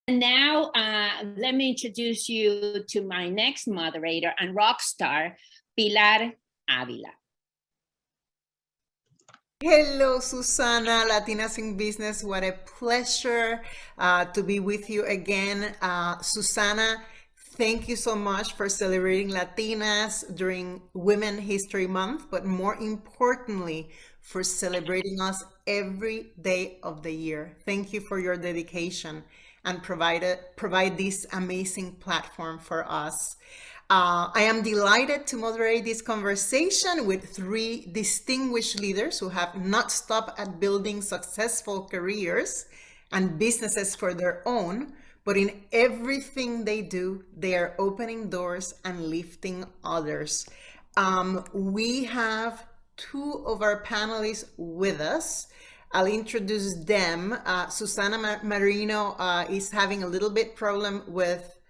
And now let me introduce you to my next moderator and rock star, Pilar Avila. Hello, Susanna, Latinas in Business. What a pleasure to be with you again. Susanna, thank you so much for celebrating Latinas during Women's History Month, but more importantly, for celebrating us every day of the year. Thank you for your dedication and provide this amazing platform for us. I am delighted to moderate this conversation with three distinguished leaders who have not stopped at building successful careers and businesses for their own, but in everything they do, they are opening doors and lifting others. We have two of our panelists with us. I'll introduce them. Susanna Marino is having a little bit problem with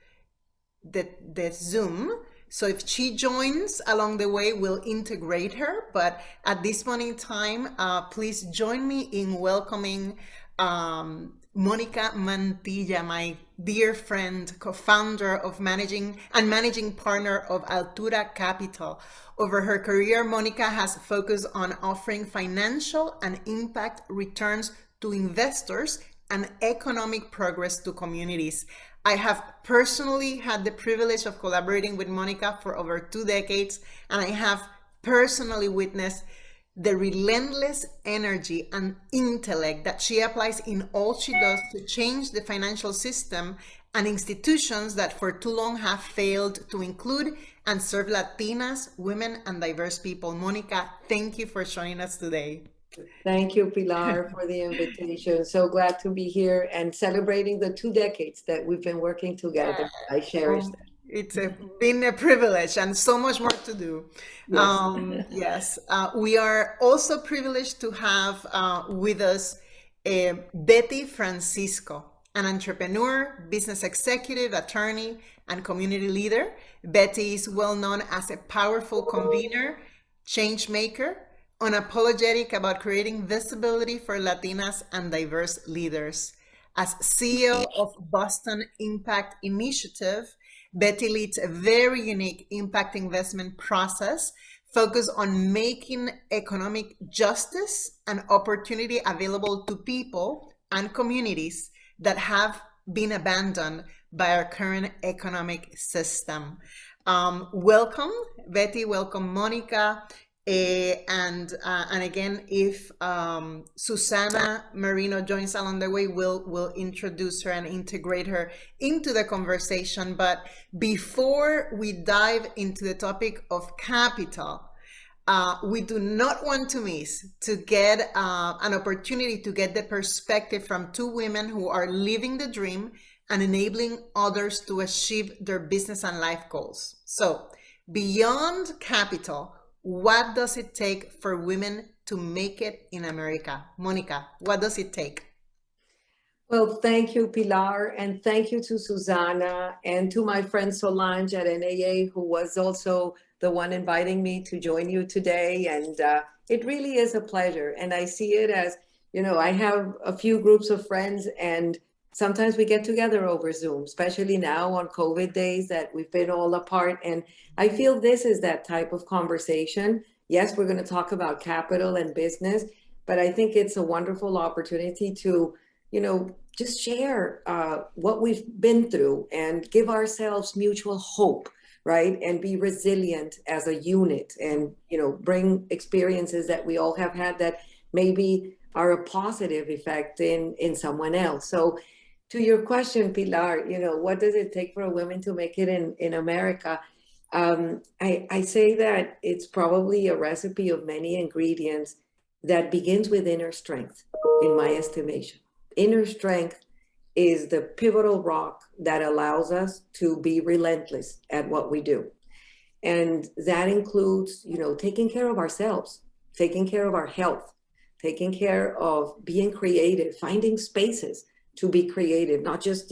the Zoom. So if she joins along the way, we'll integrate her. But at this point in time, please join me in welcoming Monica Mantilla, my dear friend, co-founder of managing partner of Altura Capital. Over her career, Monica has focused on offering financial and impact returns to investors and economic progress to communities. I have personally had the privilege of collaborating with Monica for over 2 decades, and I have personally witnessed the relentless energy and intellect that she applies in all she does to change the financial system and institutions that for too long have failed to include and serve Latinas, women, and diverse people. Monica, thank you for joining us today. Thank you, Pilar, for the invitation. So glad to be here and celebrating the 2 decades that we've been working together. I cherish that. It's been a privilege and so much more to do. Yes, We are also privileged to have with us Betty Francisco, an entrepreneur, business executive, attorney, and community leader. Betty is well known as a powerful convener, change maker, unapologetic about creating visibility for Latinas and diverse leaders. As CEO of Boston Impact Initiative, Betty leads a very unique impact investment process focused on making economic justice and opportunity available to people and communities that have been abandoned by our current economic system. Welcome, Betty. Welcome, Monica. And again, if Susanna Marino joins along the way, we'll introduce her and integrate her into the conversation. But before we dive into the topic of capital, we do not want to miss to get an opportunity to get the perspective from two women who are living the dream and enabling others to achieve their business and life goals. So beyond capital, what does it take for women to make it in America? Monica, what does it take? Well, thank you, Pilar, and thank you to Susanna and to my friend Solange at NAA, who was also the one inviting me to join you today. And it really is a pleasure. And I see it as, I have a few groups of friends, and sometimes we get together over Zoom, especially now on COVID days that we've been all apart. And I feel this is that type of conversation. Yes, we're going to talk about capital and business, but I think it's a wonderful opportunity to, just share what we've been through and give ourselves mutual hope, right? And be resilient as a unit and, bring experiences that we all have had that maybe are a positive effect in someone else. So to your question, Pilar, what does it take for a woman to make it in America? I say that it's probably a recipe of many ingredients that begins with inner strength, in my estimation. Inner strength is the pivotal rock that allows us to be relentless at what we do. And that includes, taking care of ourselves, taking care of our health, taking care of being creative, finding spaces to be creative, not just,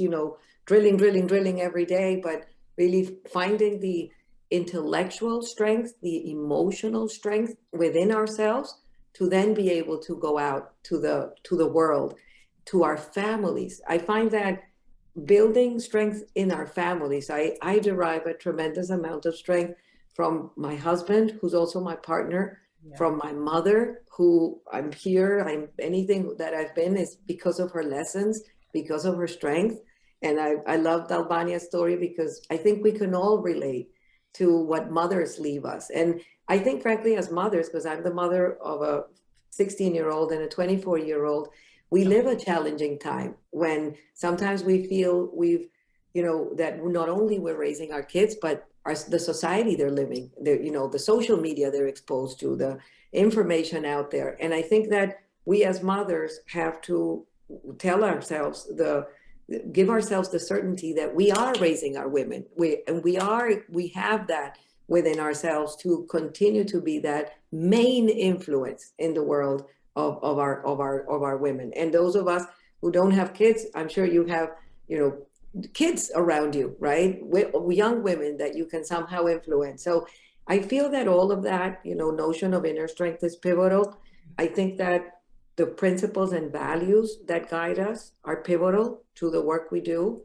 drilling every day, but really finding the intellectual strength, the emotional strength within ourselves to then be able to go out to the world, to our families. I find that building strength in our families. I derive a tremendous amount of strength from my husband, who's also my partner, from my mother, who I'm here, anything that I've been is because of her lessons, because of her strength. And I loved Albania's story because I think we can all relate to what mothers leave us. And I think, frankly, as mothers, because I'm the mother of a 16-year-old and a 24-year-old, we live a challenging time when sometimes we feel that not only we're raising our kids, but the society they're living, the social media they're exposed to, the information out there. And I think that we as mothers have to tell ourselves, give ourselves the certainty that we are raising our women. We have that within ourselves to continue to be that main influence in the world of our women. And those of us who don't have kids, I'm sure you have, kids around you, right? Young women that you can somehow influence. So I feel that all of that, notion of inner strength is pivotal. I think that the principles and values that guide us are pivotal to the work we do.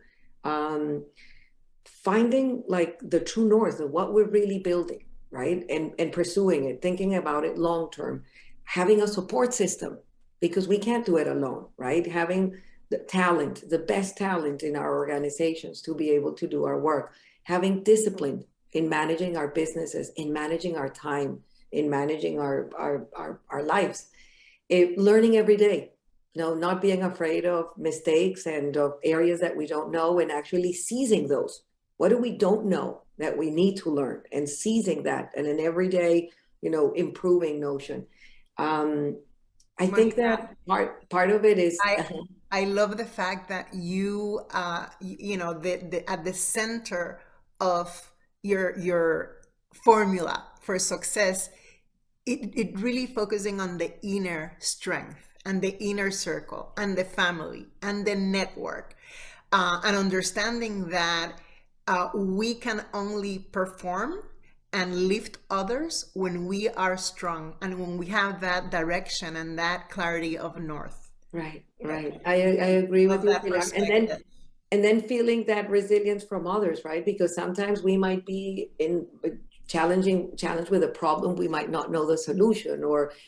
Finding like the true north of what we're really building, right? And pursuing it, thinking about it long-term, having a support system, because we can't do it alone, right? Having the talent, the best talent in our organizations to be able to do our work, having discipline in managing our businesses, in managing our time, in managing our lives, learning every day, not being afraid of mistakes and of areas that we don't know, and actually seizing those. What do we don't know that we need to learn, and seizing that, and an everyday, improving notion. I think that part of it is. I love the fact that you, at the center of your formula for success, it really focusing on the inner strength and the inner circle and the family and the network, and understanding that we can only perform and lift others when we are strong and when we have that direction and that clarity of north. Right. I agree with you, Pilar. And then feeling that resilience from others, right? Because sometimes we might be challenged with a problem, we might not know the solution,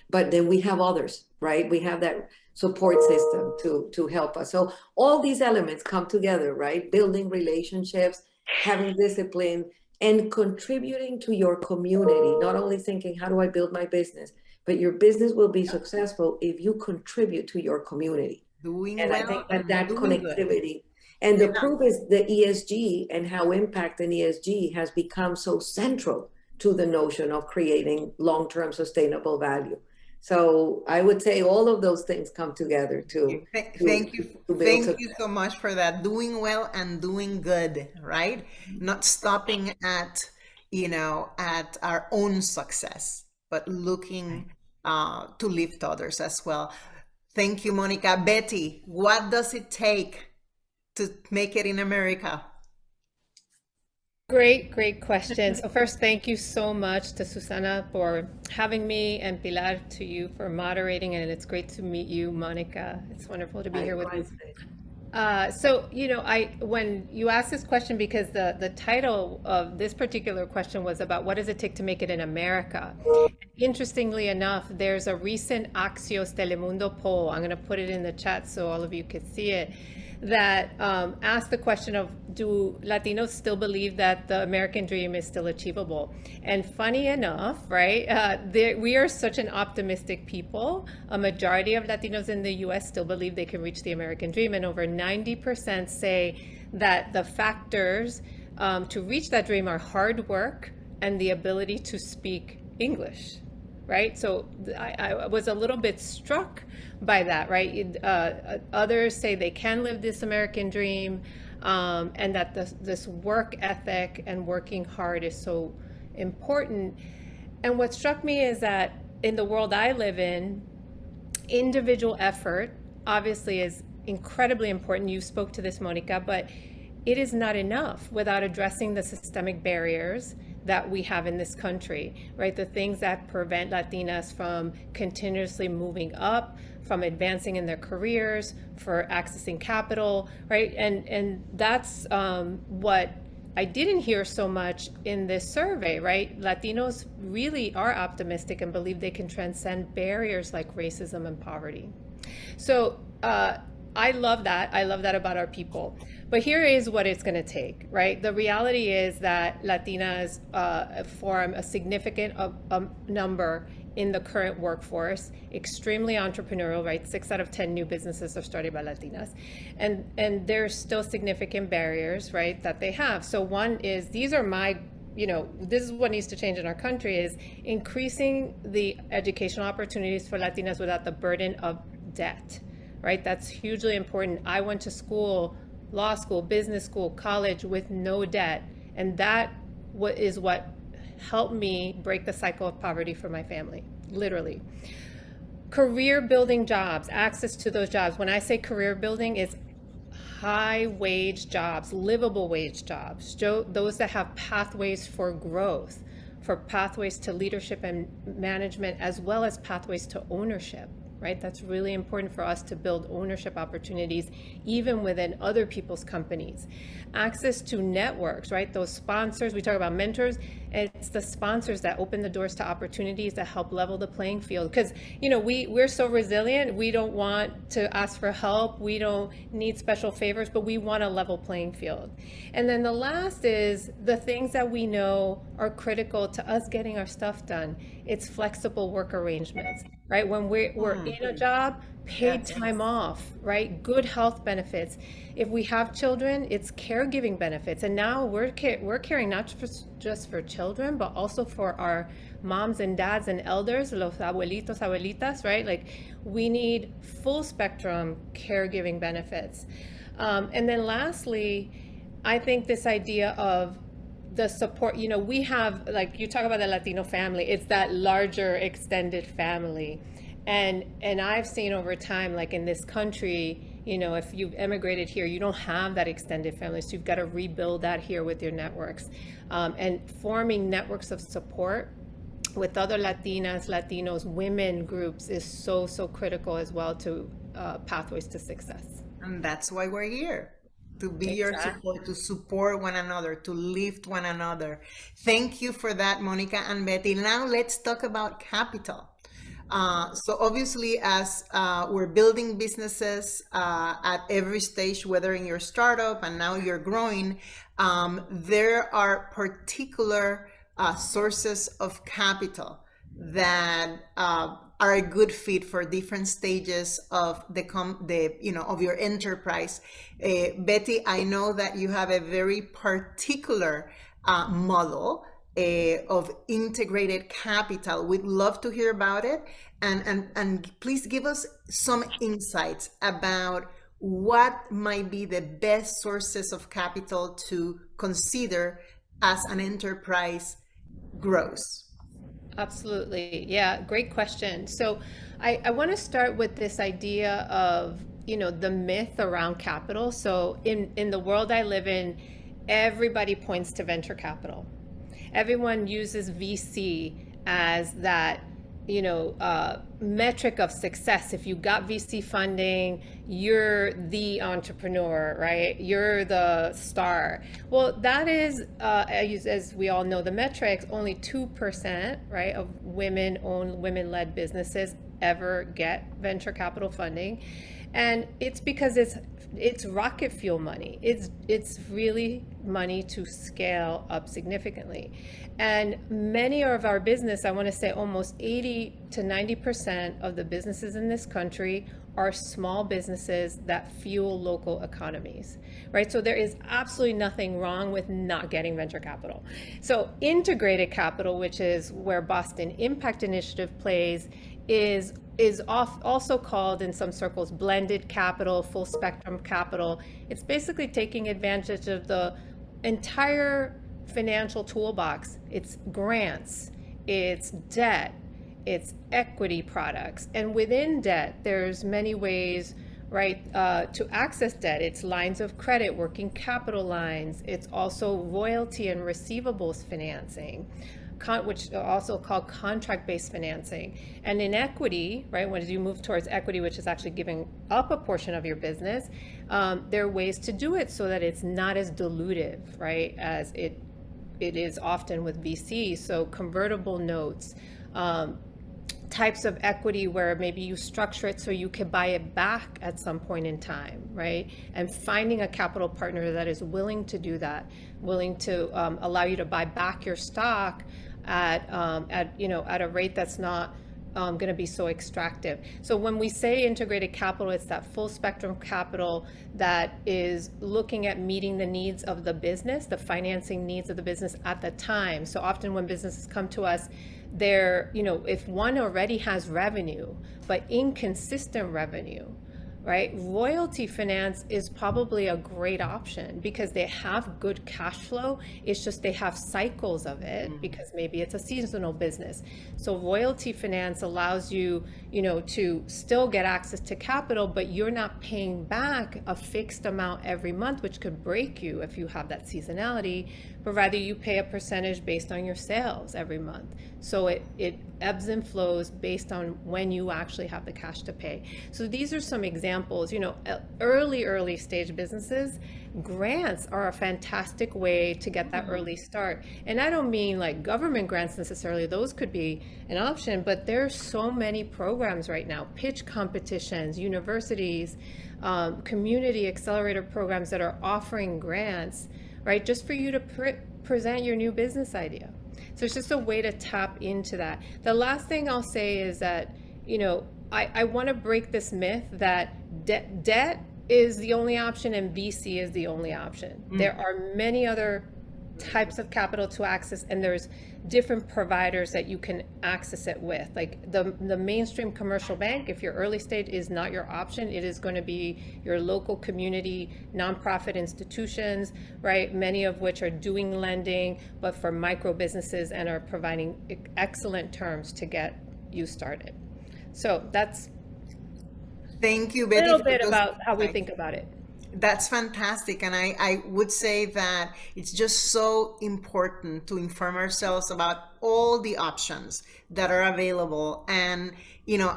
but then we have others, right? We have that support system to help us. So all these elements come together, right? Building relationships, having discipline, and contributing to your community, not only thinking, how do I build my business? But your business will be successful if you contribute to your community. I think that connectivity. And the proof is the ESG and how impact in ESG has become so central to the notion of creating long-term sustainable value. So I would say all of those things come together Thank you so much for that. Doing well and doing good, right? Not stopping at our own success, but looking to lift others as well. Thank you, Monica. Betty, what does it take to make it in America? Great question. So first, thank you so much to Susanna for having me, and Pilar, to you for moderating, and it's great to meet you, Monica. It's wonderful to be here with you. When you asked this question, because the title of this particular question was about what does it take to make it in America. Interestingly enough, there's a recent Axios Telemundo poll, I'm going to put it in the chat so all of you could see it, that asked the question of, do Latinos still believe that the American dream is still achievable? And funny enough, right, we are such an optimistic people. A majority of Latinos in the US still believe they can reach the American dream, and over 90% say that the factors to reach that dream are hard work and the ability to speak English, right? So I was a little bit struck by that, right? Others say they can live this American dream, and that this work ethic and working hard is so important. And what struck me is that in the world I live in, individual effort obviously is incredibly important. You spoke to this, Monica, but it is not enough without addressing the systemic barriers that we have in this country, right? The things that prevent Latinas from continuously moving up, from advancing in their careers, for accessing capital, right? And that's what I didn't hear so much in this survey, right? Latinos really are optimistic and believe they can transcend barriers like racism and poverty. So I love that. I love that about our people. But here is what it's going to take, right? The reality is that Latinas form a significant number in the current workforce, extremely entrepreneurial, right? 6 out of 10 new businesses are started by Latinas. And there's still significant barriers, right, that they have. So one is, these are my, this is what needs to change in our country, is increasing the educational opportunities for Latinas without the burden of debt, right? That's hugely important. I went to school, law school, business school, college with no debt. And that is what helped me break the cycle of poverty for my family, literally. Career building jobs, access to those jobs. When I say career building, it's high wage jobs, livable wage jobs, those that have pathways for growth, for pathways to leadership and management, as well as pathways to ownership. Right? That's really important for us to build ownership opportunities, even within other people's companies. Access to networks, right? Those sponsors, we talk about mentors, it's the sponsors that open the doors to opportunities that help level the playing field. Because, we're so resilient, we don't want to ask for help, we don't need special favors, but we want a level playing field. And then the last is the things that we know are critical to us getting our stuff done. It's flexible work arrangements, right? When we're in a job, paid time off, right? Good health benefits. If we have children, it's caregiving benefits. And now we're caring not just for children, but also for our moms and dads and elders, los abuelitos, abuelitas, right? Like, we need full spectrum caregiving benefits. And then lastly, I think this idea of the support, we have, like, you talk about the Latino family, it's that larger extended family. And I've seen over time, like in this country, if you've emigrated here, you don't have that extended family. So you've got to rebuild that here with your networks. And forming networks of support with other Latinas, Latinos, women groups is so, so critical as well to pathways to success. And that's why we're here. To be your support, to support one another, to lift one another. Thank you for that, Monica and Betty. Now let's talk about capital. So obviously, as we're building businesses at every stage, whether in your startup and now you're growing, there are particular sources of capital that are a good fit for different stages of of your enterprise. Betty, I know that you have a very particular model of integrated capital. We'd love to hear about it, and please give us some insights about what might be the best sources of capital to consider as an enterprise grows. Absolutely. Yeah, great question. So I want to start with this idea of, the myth around capital. So in the world I live in, everybody points to venture capital. Everyone uses VC as that, metric of success. If you got VC funding, you're the entrepreneur, right? You're the star. Well, that is, as we all know, the metrics, only 2%, right, of women-owned, women-led businesses ever get venture capital funding. And it's because it's rocket fuel money. It's really money to scale up significantly. And many of our business, I want to say almost 80 to 90% of the businesses in this country are small businesses that fuel local economies, right? So there is absolutely nothing wrong with not getting venture capital. So integrated capital, which is where Boston Impact Initiative plays, is also called in some circles blended capital, full spectrum capital. It's basically taking advantage of the entire financial toolbox. It's grants, it's debt, it's equity products. And within debt, there's many ways right? To access debt, it's lines of credit, working capital lines. It's also royalty and receivables financing, which are also called contract-based financing. And in equity, right, when you move towards equity, which is actually giving up a portion of your business, there are ways to do it so that it's not as dilutive, right, as it is often with VC. So convertible notes, types of equity where maybe you structure it so you can buy it back at some point in time, right? And finding a capital partner that is willing to do that, willing to allow you to buy back your stock at a rate that's not going to be so extractive. So when we say integrated capital, it's that full spectrum capital that is looking at meeting the needs of the business, the financing needs of the business at the time. So often when businesses come to us, they're, if one already has revenue, but inconsistent revenue, right? Royalty finance is probably a great option because they have good cash flow. It's just they have cycles of it because maybe it's a seasonal business. So royalty finance allows you, to still get access to capital, but you're not paying back a fixed amount every month, which could break you if you have that seasonality, but rather you pay a percentage based on your sales every month. So it ebbs and flows based on when you actually have the cash to pay. So these are some examples. Early stage businesses, grants are a fantastic way to get that early start. And I don't mean like government grants necessarily, those could be an option, but there's so many programs right now, pitch competitions, universities, community accelerator programs that are offering grants, right, just for you to present your new business idea. So it's just a way to tap into that. The last thing I'll say is that, I want to break this myth that debt is the only option and VC is the only option. There are many other types of capital to access, and there's different providers that you can access it with. Like the mainstream commercial bank, if your early stage is not your option, it is going to be your local community nonprofit institutions, right? Many of which are doing lending, but for micro businesses and are providing excellent terms to get you started. So that's Thank you, a Betty, little for bit those about how we insights. think about it. That's fantastic. And I would say that it's just so important to inform ourselves about all the options that are available. And,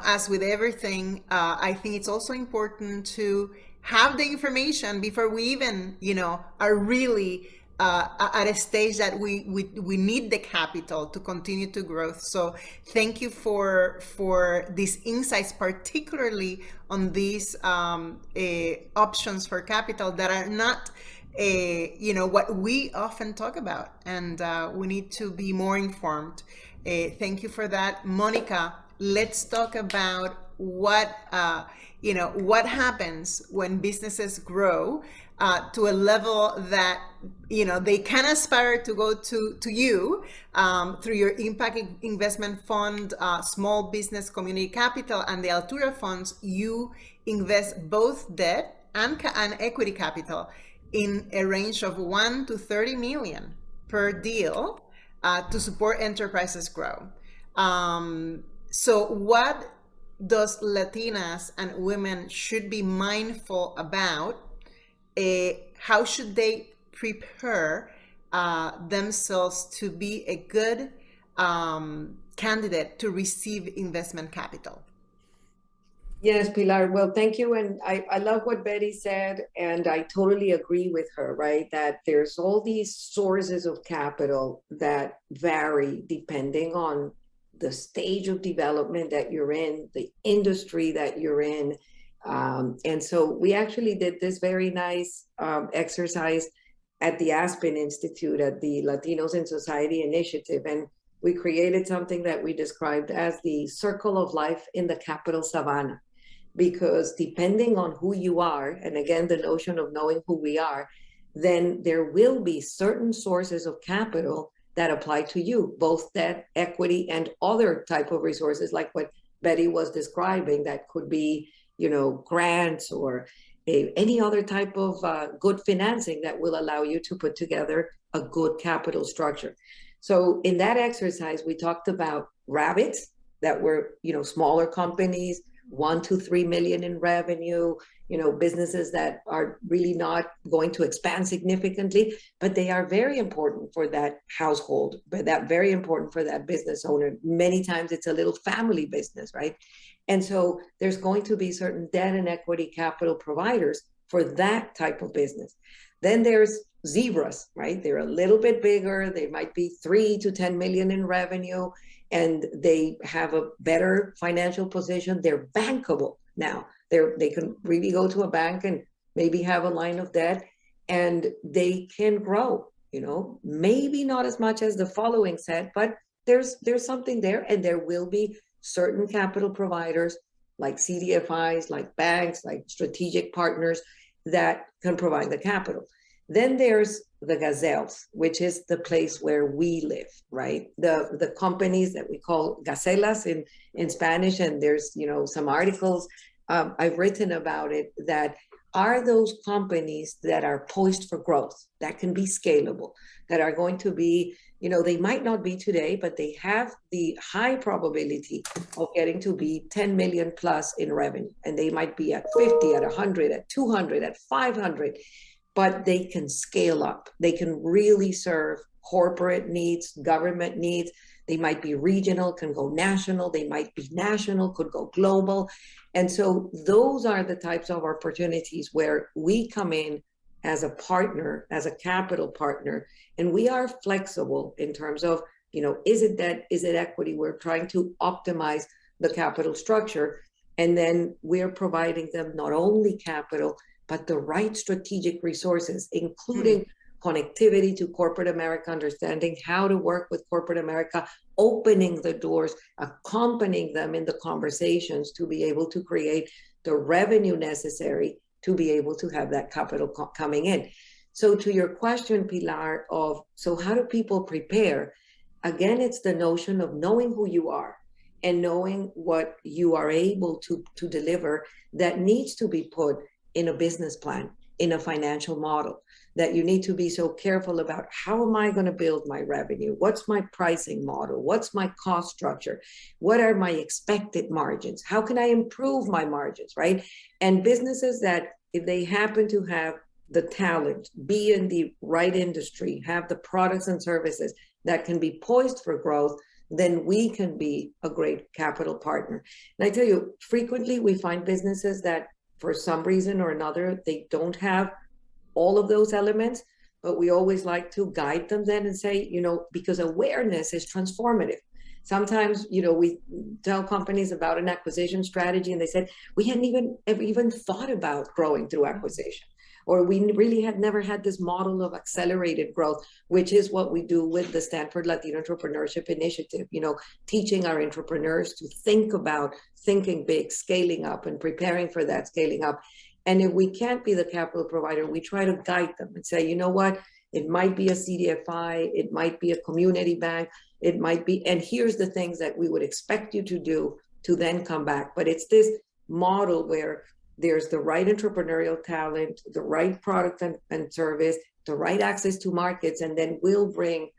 as with everything, I think it's also important to have the information before we even, are really at a stage that we need the capital to continue to grow. So thank you for these insights, particularly on these options for capital that are not what we often talk about, and we need to be more informed. Thank you for that, Monica. Let's talk about what happens when businesses grow to a level that they can aspire to go to you through your impact investment fund, small business community capital, and the Altura funds. You invest both debt and equity capital in a range of 1 to 30 million per deal to support enterprises grow. So what does Latinas and women should be mindful about? How should they prepare themselves to be a good candidate to receive investment capital? Yes, Pilar. Well, thank you. And I love what Betty said, and I totally agree with her, right? That there's all these sources of capital that vary depending on the stage of development that you're in, the industry that you're in. And so we actually did this very nice exercise at the Aspen Institute, at the Latinos in Society Initiative. And we created something that we described as the circle of life in the capital savannah. Because depending on who you are, and again, the notion of knowing who we are, then there will be certain sources of capital that apply to you, both debt, equity, and other type of resources like what Betty was describing that could be, grants or any other type of good financing that will allow you to put together a good capital structure. So in that exercise, we talked about rabbits that were, smaller companies 1 to 3 million in revenue, businesses that are really not going to expand significantly, but they are very important for that household, but that very important for that business owner. Many times it's a little family business, right? And so there's going to be certain debt and equity capital providers for that type of business. Then there's zebras, right? They're a little bit bigger. They might be 3 to 10 million in revenue, and they have a better financial position. They're bankable now. They can really go to a bank and maybe have a line of debt, and they can grow, maybe not as much as the following set, but there's something there, and there will be certain capital providers like CDFIs, like banks, like strategic partners that can provide the capital. Then there's the gazelles, which is the place where we live, right? The companies that we call gacelas in Spanish, and there's some articles I've written about it, that are those companies that are poised for growth, that can be scalable, that are going to be, they might not be today, but they have the high probability of getting to be 10 million plus in revenue. And they might be at 50, at 100, at 200, at 500, but they can scale up. They can really serve corporate needs, government needs. They might be regional, can go national. They might be national, could go global. And so those are the types of opportunities where we come in as a partner, as a capital partner, and we are flexible in terms of, is it debt, is it equity? We're trying to optimize the capital structure. And then we're providing them not only capital, but the right strategic resources, including connectivity to corporate America, understanding how to work with corporate America, opening the doors, accompanying them in the conversations to be able to create the revenue necessary to be able to have that capital coming in. So to your question, Pilar, so how do people prepare? Again, it's the notion of knowing who you are and knowing what you are able to deliver that needs to be put in a business plan, in a financial model, that you need to be so careful about how am I going to build my revenue? What's my pricing model? What's my cost structure? What are my expected margins? How can I improve my margins, right? And businesses that, if they happen to have the talent, be in the right industry, have the products and services that can be poised for growth, then we can be a great capital partner. And I tell you, frequently we find businesses that for some reason or another, they don't have all of those elements, but we always like to guide them then and say, because awareness is transformative. Sometimes, we tell companies about an acquisition strategy and they said, we hadn't even thought about growing through acquisition, or we really had never had this model of accelerated growth, which is what we do with the Stanford Latino Entrepreneurship Initiative, teaching our entrepreneurs to think about thinking big, scaling up, and preparing for that scaling up. And if we can't be the capital provider, we try to guide them and say, you know what, it might be a CDFI, it might be a community bank, it might be, and here's the things that we would expect you to do to then come back. But it's this model where there's the right entrepreneurial talent, the right product and service, the right access to markets, and then we'll bring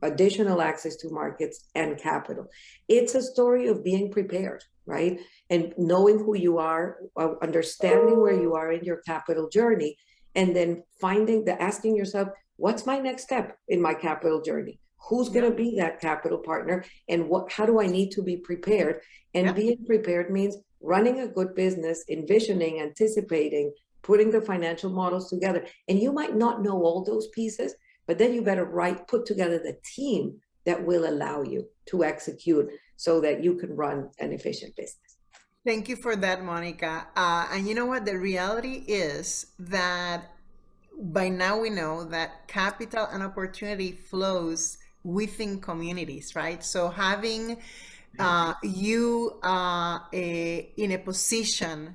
additional access to markets and capital. It's a story of being prepared, right? And knowing who you are, understanding where you are in your capital journey, and then asking yourself, what's my next step in my capital journey? Who's going to be that capital partner? And how do I need to be prepared? And being prepared means running a good business, envisioning, anticipating, putting the financial models together. And you might not know all those pieces, but then you better put together the team that will allow you to execute so that you can run an efficient business. Thank you for that, Monica. And you know what? The reality is that by now we know that capital and opportunity flows within communities, right? So having you in a position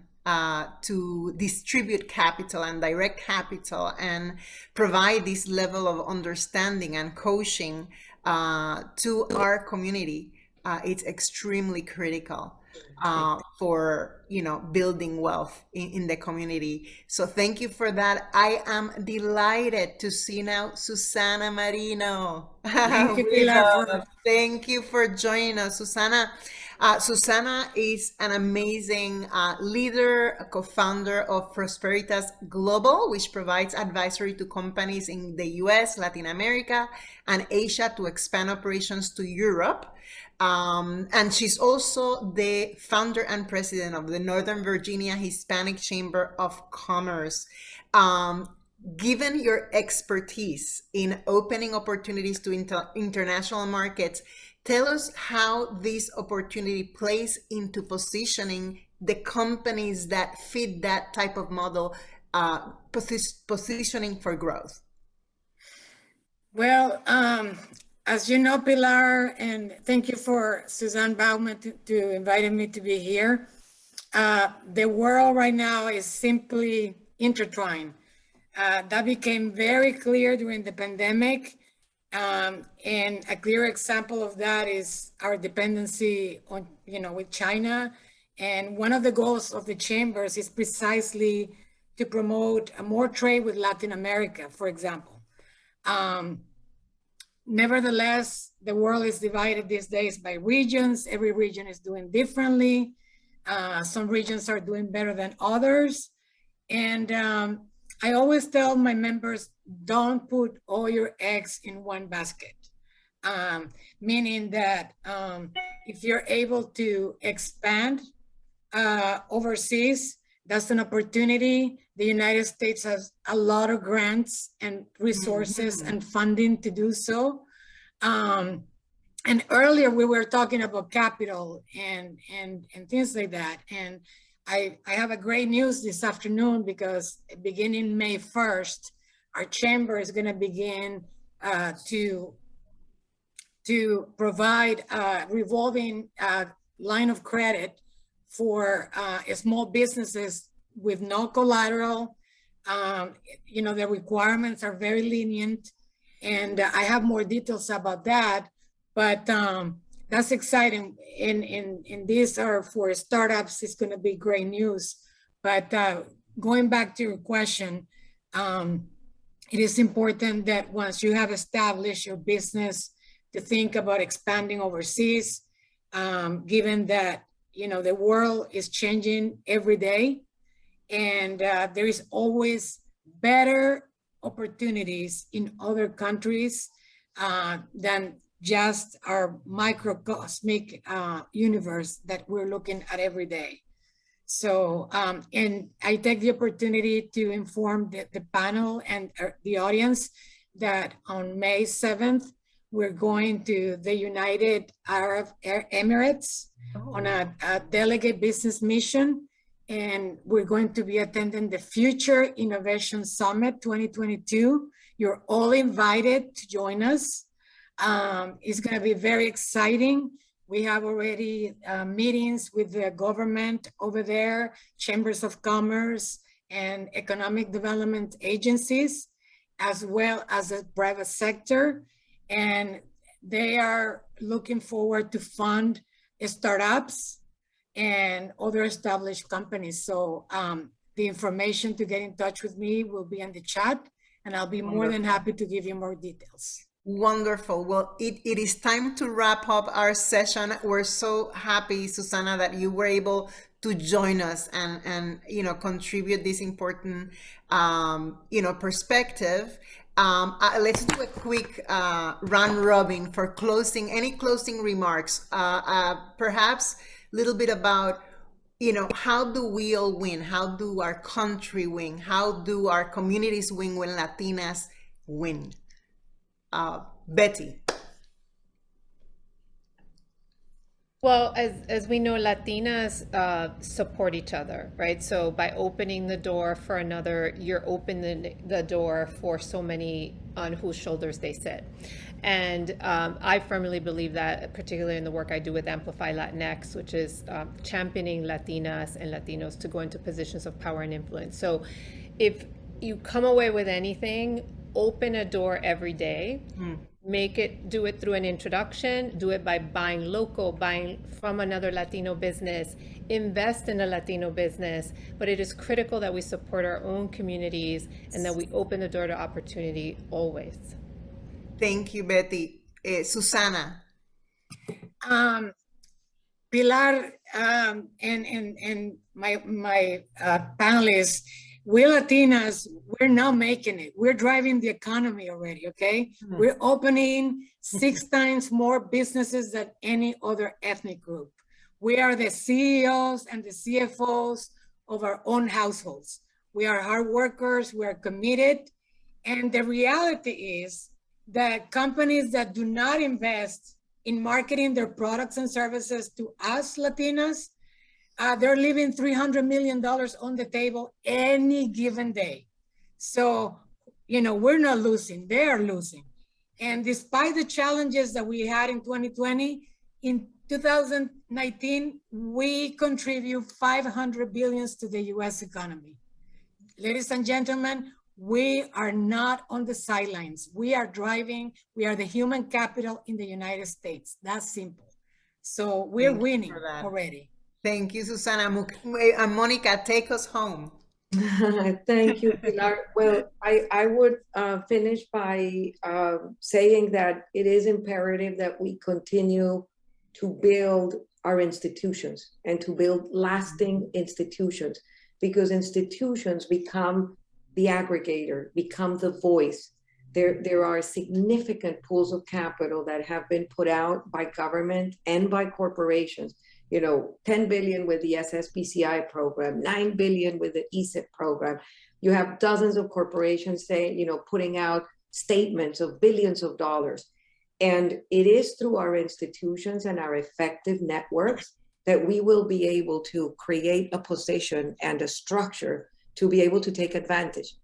to distribute capital and direct capital and provide this level of understanding and coaching to our community, it's extremely critical for building wealth in the community. So thank you for that. I am delighted to see now Susanna Marino. Thank you, Pilar. Thank you for joining us, Susanna. Susanna is an amazing leader, a co-founder of Prosperitas Global, which provides advisory to companies in the US, Latin America, and Asia to expand operations to Europe. And she's also the founder and president of the Northern Virginia Hispanic Chamber of Commerce. Given your expertise in opening opportunities to international markets, tell us how this opportunity plays into positioning the companies that fit that type of model, positioning for growth. Well, as you know, Pilar, and thank you for Suzanne Bauman to inviting me to be here. The world right now is simply intertwined. That became very clear during the pandemic. And a clear example of that is our dependency on, with China. And one of the goals of the chambers is precisely to promote more trade with Latin America, for example. Nevertheless, the world is divided these days by regions. Every region is doing differently. Some regions are doing better than others. And I always tell my members, don't put all your eggs in one basket. Meaning that if you're able to expand overseas, that's an opportunity. The United States has a lot of grants and resources and funding to do so. And earlier we were talking about capital and things like that. And I have a great news this afternoon, because beginning May 1st, our chamber is going to begin to provide a revolving line of credit for small businesses with no collateral. The requirements are very lenient, and I have more details about that. But that's exciting. In these are for startups. It's going to be great news. But going back to your question, it is important that once you have established your business, to think about expanding overseas, given that the world is changing every day, and there is always better opportunities in other countries than just our microcosmic universe that we're looking at every day. So, and I take the opportunity to inform the panel and the audience that on May 7th, we're going to the United Arab Emirates on a delegate business mission. And we're going to be attending the Future Innovation Summit 2022. You're all invited to join us. It's going to be very exciting. We have already meetings with the government over there, chambers of commerce and economic development agencies, as well as the private sector. And they are looking forward to fund startups and other established companies. So the information to get in touch with me will be in the chat, and I'll be more than happy to give you more details. Wonderful. Well, it is time to wrap up our session. We're so happy, Susanna, that you were able to join us and contribute this important perspective. Let's do a quick round robin for closing. Any closing remarks? Perhaps a little bit about how do we all win? How do our country win? How do our communities win when Latinas win? Betty. Well, as we know, Latinas support each other, right? So by opening the door for another, you're opening the door for so many on whose shoulders they sit. And I firmly believe that, particularly in the work I do with Amplify Latinx, which is championing Latinas and Latinos to go into positions of power and influence. So if you come away with anything, open a door every day. Do it through an introduction, do it by buying local, buying from another Latino business, invest in a Latino business, but it is critical that we support our own communities and that we open the door to opportunity always. Thank you, Betty. Susanna. Pilar, and my panelists, we Latinas, we're now making it. We're driving the economy already, okay? We're opening 6 times more businesses than any other ethnic group. We are the CEOs and the CFOs of our own households. We are hard workers, we are committed. And the reality is that companies that do not invest in marketing their products and services to us Latinas, they're leaving $300 million on the table any given day. So, you know, we're not losing, they are losing. And despite the challenges that we had in 2020, in 2019, we contribute 500 billions to the US economy. Ladies and gentlemen, we are not on the sidelines. We are driving, we are the human capital in the United States. That's simple. So we're winning already. Thank you, Susanna. Monica, take us home. Thank you, Pilar. Well, I would finish by saying that it is imperative that we continue to build our institutions and to build lasting institutions, because institutions become the aggregator, become the voice. There are significant pools of capital that have been put out by government and by corporations. You know, 10 billion with the SSBCI program, 9 billion with the ESIP program. You have dozens of corporations saying, you know, putting out statements of billions of dollars. And it is through our institutions and our effective networks that we will be able to create a position and a structure to be able to take advantage.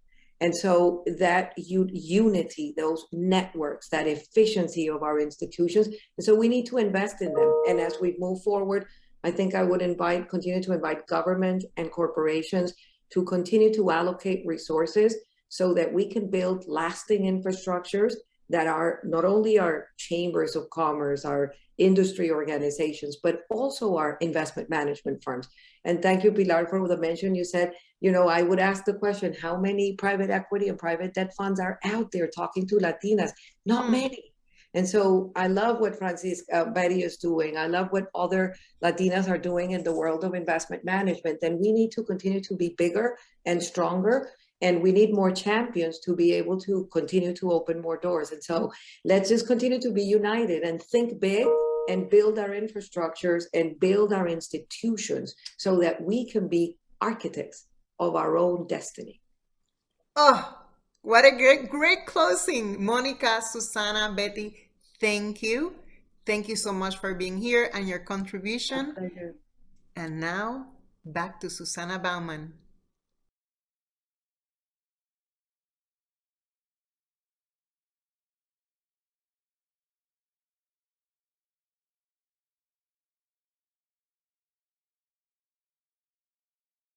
And so that unity, those networks, that efficiency of our institutions, and so we need to invest in them. And as we move forward, I think I would continue to invite government and corporations to continue to allocate resources so that we can build lasting infrastructures that are not only our chambers of commerce, our industry organizations, but also our investment management firms. And thank you, Pilar, for the mention. You said, you know, I would ask the question, how many private equity and private debt funds are out there talking to Latinas? Not many. And so I love what Betty is doing. I love what other Latinas are doing in the world of investment management. And we need to continue to be bigger and stronger. And we need more champions to be able to continue to open more doors. And so let's just continue to be united and think big and build our infrastructures and build our institutions so that we can be architects of our own destiny. Oh, what a great closing. Monica, Susanna, Betty, thank you. Thank you so much for being here and your contribution. Thank you. And now back to Susanna Bauman.